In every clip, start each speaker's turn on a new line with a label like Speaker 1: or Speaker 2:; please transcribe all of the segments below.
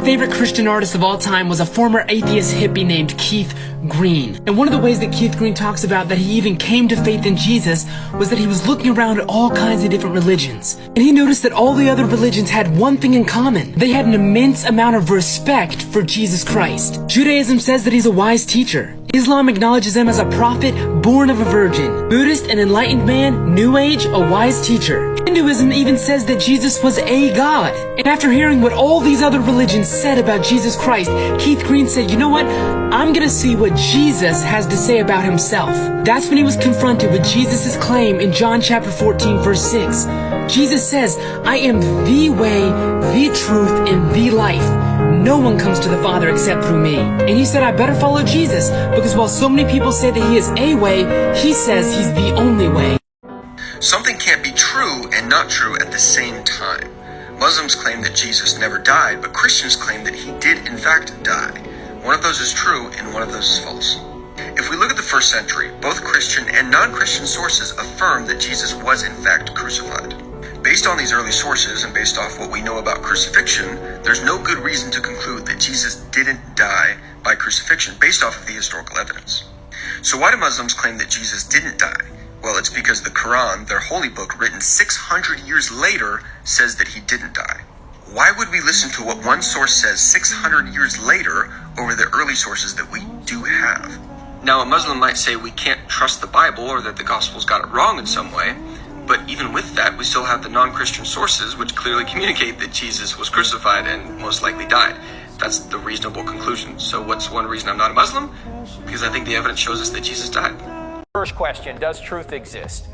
Speaker 1: favorite Christian artist of all time was a former atheist hippie named Keith Green. And one of the ways that Keith Green talks about that he even came to faith in Jesus was that he was looking around at all kinds of different religions. And he noticed that all the other religions had one thing in common. They had an immense amount of respect for Jesus Christ. Judaism says that he's a wise teacher. Islam acknowledges him as a prophet born of a virgin. Buddhist, an enlightened man. New Age, a wise teacher. Hinduism even says that Jesus was a god. And after hearing what all these other religions said about Jesus Christ, Keith Green said, you know what? I'm gonna see what Jesus has to say about himself. That's when he was confronted with Jesus' claim in John chapter 14, verse 6. Jesus says, I am the way, the truth, and the life. No one comes to the Father except through me. And he said, I better follow Jesus, because while so many people say that he is a way, he says he's the only way.
Speaker 2: Something can't be true and not true at the same time. Muslims claim that Jesus never died, but Christians claim that he did in fact die. One of those is true and one of those is false. If we look at the first century, both Christian and non-Christian sources affirm that Jesus was in fact crucified. Based on these early sources and based off what we know about crucifixion, there's no good reason to conclude that Jesus didn't die by crucifixion based off of the historical evidence. So why do Muslims claim that Jesus didn't die? Well, it's because the Quran, their holy book written 600 years later, says that he didn't die. Why would we listen to what one source says 600 years later over the early sources that we do have? Now, a Muslim might say we can't trust the Bible or that the Gospels got it wrong in some way, but even with that, we still have the non-Christian sources which clearly communicate that Jesus was crucified and most likely died. That's the reasonable conclusion. So what's one reason I'm not a Muslim? Because I think the evidence shows us that Jesus died.
Speaker 3: First question, does truth exist?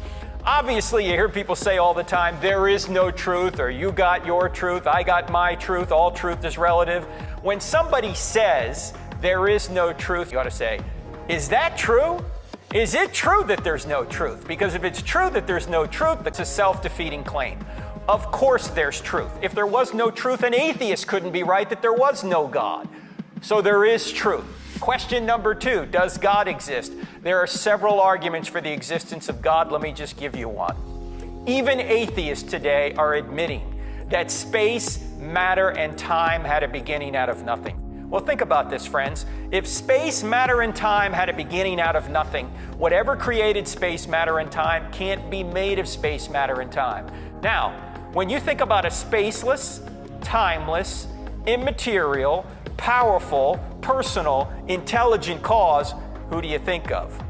Speaker 3: Obviously, you hear people say all the time, there is no truth, or you got your truth, I got my truth, all truth is relative. When somebody says there is no truth, you ought to say, is that true? Is it true that there's no truth? Because if it's true that there's no truth, that's a self-defeating claim. Of course there's truth. If there was no truth, an atheist couldn't be right that there was no God. So there is truth. Question number 2, does God exist? There are several arguments for the existence of God. Let me just give you one. Even atheists today are admitting that space, matter, and time had a beginning out of nothing. Well, think about this, friends. If space, matter, and time had a beginning out of nothing, whatever created space, matter, and time can't be made of space, matter, and time. Now, when you think about a spaceless, timeless, immaterial, powerful, personal, intelligent cause, who do you think of?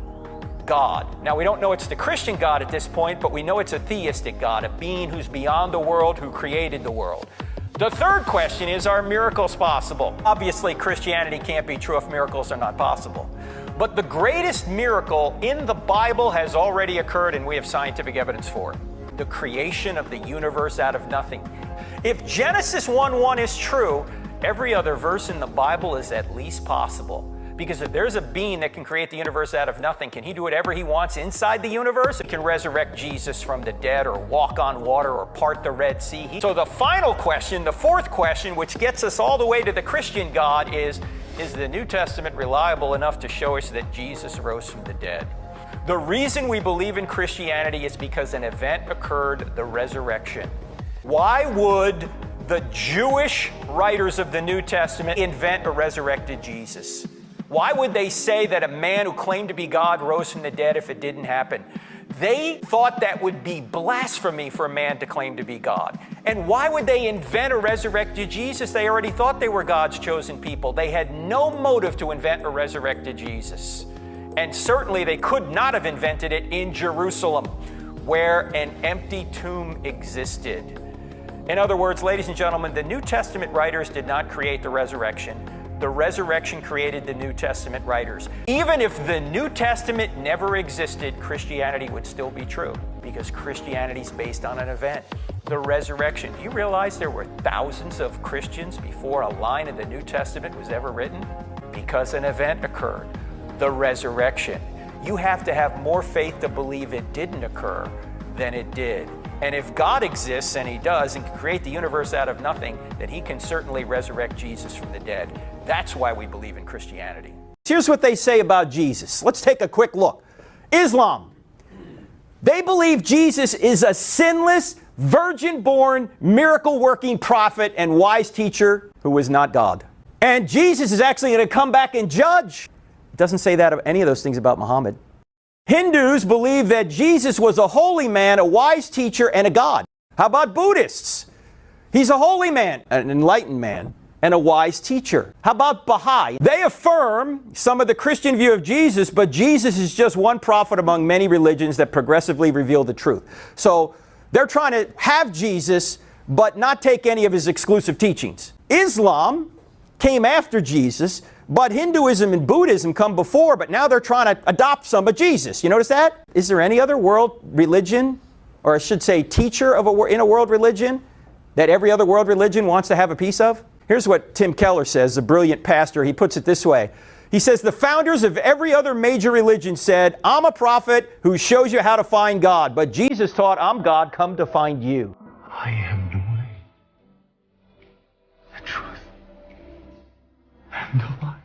Speaker 3: God. Now, we don't know it's the Christian God at this point, but we know it's a theistic God, a being who's beyond the world, who created the world. The third question is, are miracles possible? Obviously, Christianity can't be true if miracles are not possible. But the greatest miracle in the Bible has already occurred, and we have scientific evidence for it. The creation of the universe out of nothing. If Genesis 1:1 is true, every other verse in the Bible is at least possible. Because if there's a being that can create the universe out of nothing, can he do whatever he wants inside the universe? He can resurrect Jesus from the dead, or walk on water, or part the Red Sea. So the final question, the fourth question, which gets us all the way to the Christian God is the New Testament reliable enough to show us that Jesus rose from the dead? The reason we believe in Christianity is because an event occurred, the resurrection. Why would the Jewish writers of the New Testament invent a resurrected Jesus? Why would they say that a man who claimed to be God rose from the dead if it didn't happen? They thought that would be blasphemy for a man to claim to be God. And why would they invent a resurrected Jesus? They already thought they were God's chosen people. They had no motive to invent a resurrected Jesus. And certainly they could not have invented it in Jerusalem, where an empty tomb existed. In other words, ladies and gentlemen, the New Testament writers did not create the resurrection. The resurrection created the New Testament writers. Even if the New Testament never existed, Christianity would still be true, because Christianity is based on an event, the resurrection. Do you realize there were thousands of Christians before a line in the New Testament was ever written? Because an event occurred, the resurrection. You have to have more faith to believe it didn't occur than it did. And if God exists, and he does, and can create the universe out of nothing, then he can certainly resurrect Jesus from the dead. That's why we believe in Christianity.
Speaker 4: Here's what they say about Jesus. Let's take a quick look. Islam. They believe Jesus is a sinless, virgin-born, miracle-working prophet and wise teacher who was not God. And Jesus is actually going to come back and judge. It doesn't say that of any of those things about Muhammad. Hindus believe that Jesus was a holy man, a wise teacher, and a god. How about Buddhists? He's a holy man, an enlightened man, and a wise teacher. How about Baha'i? They affirm some of the Christian view of Jesus, but Jesus is just one prophet among many religions that progressively reveal the truth. So they're trying to have Jesus, but not take any of his exclusive teachings. Islam came after Jesus, but Hinduism and Buddhism come before, but now they're trying to adopt some of Jesus. You notice that? Is there any other world religion, or I should say teacher in a world religion, that every other world religion wants to have a piece of? Here's what Tim Keller says, a brilliant pastor. He puts it this way. He says, the founders of every other major religion said, I'm a prophet who shows you how to find God. But Jesus taught, I'm God, come to find you.
Speaker 5: I am the way, the truth, and the life.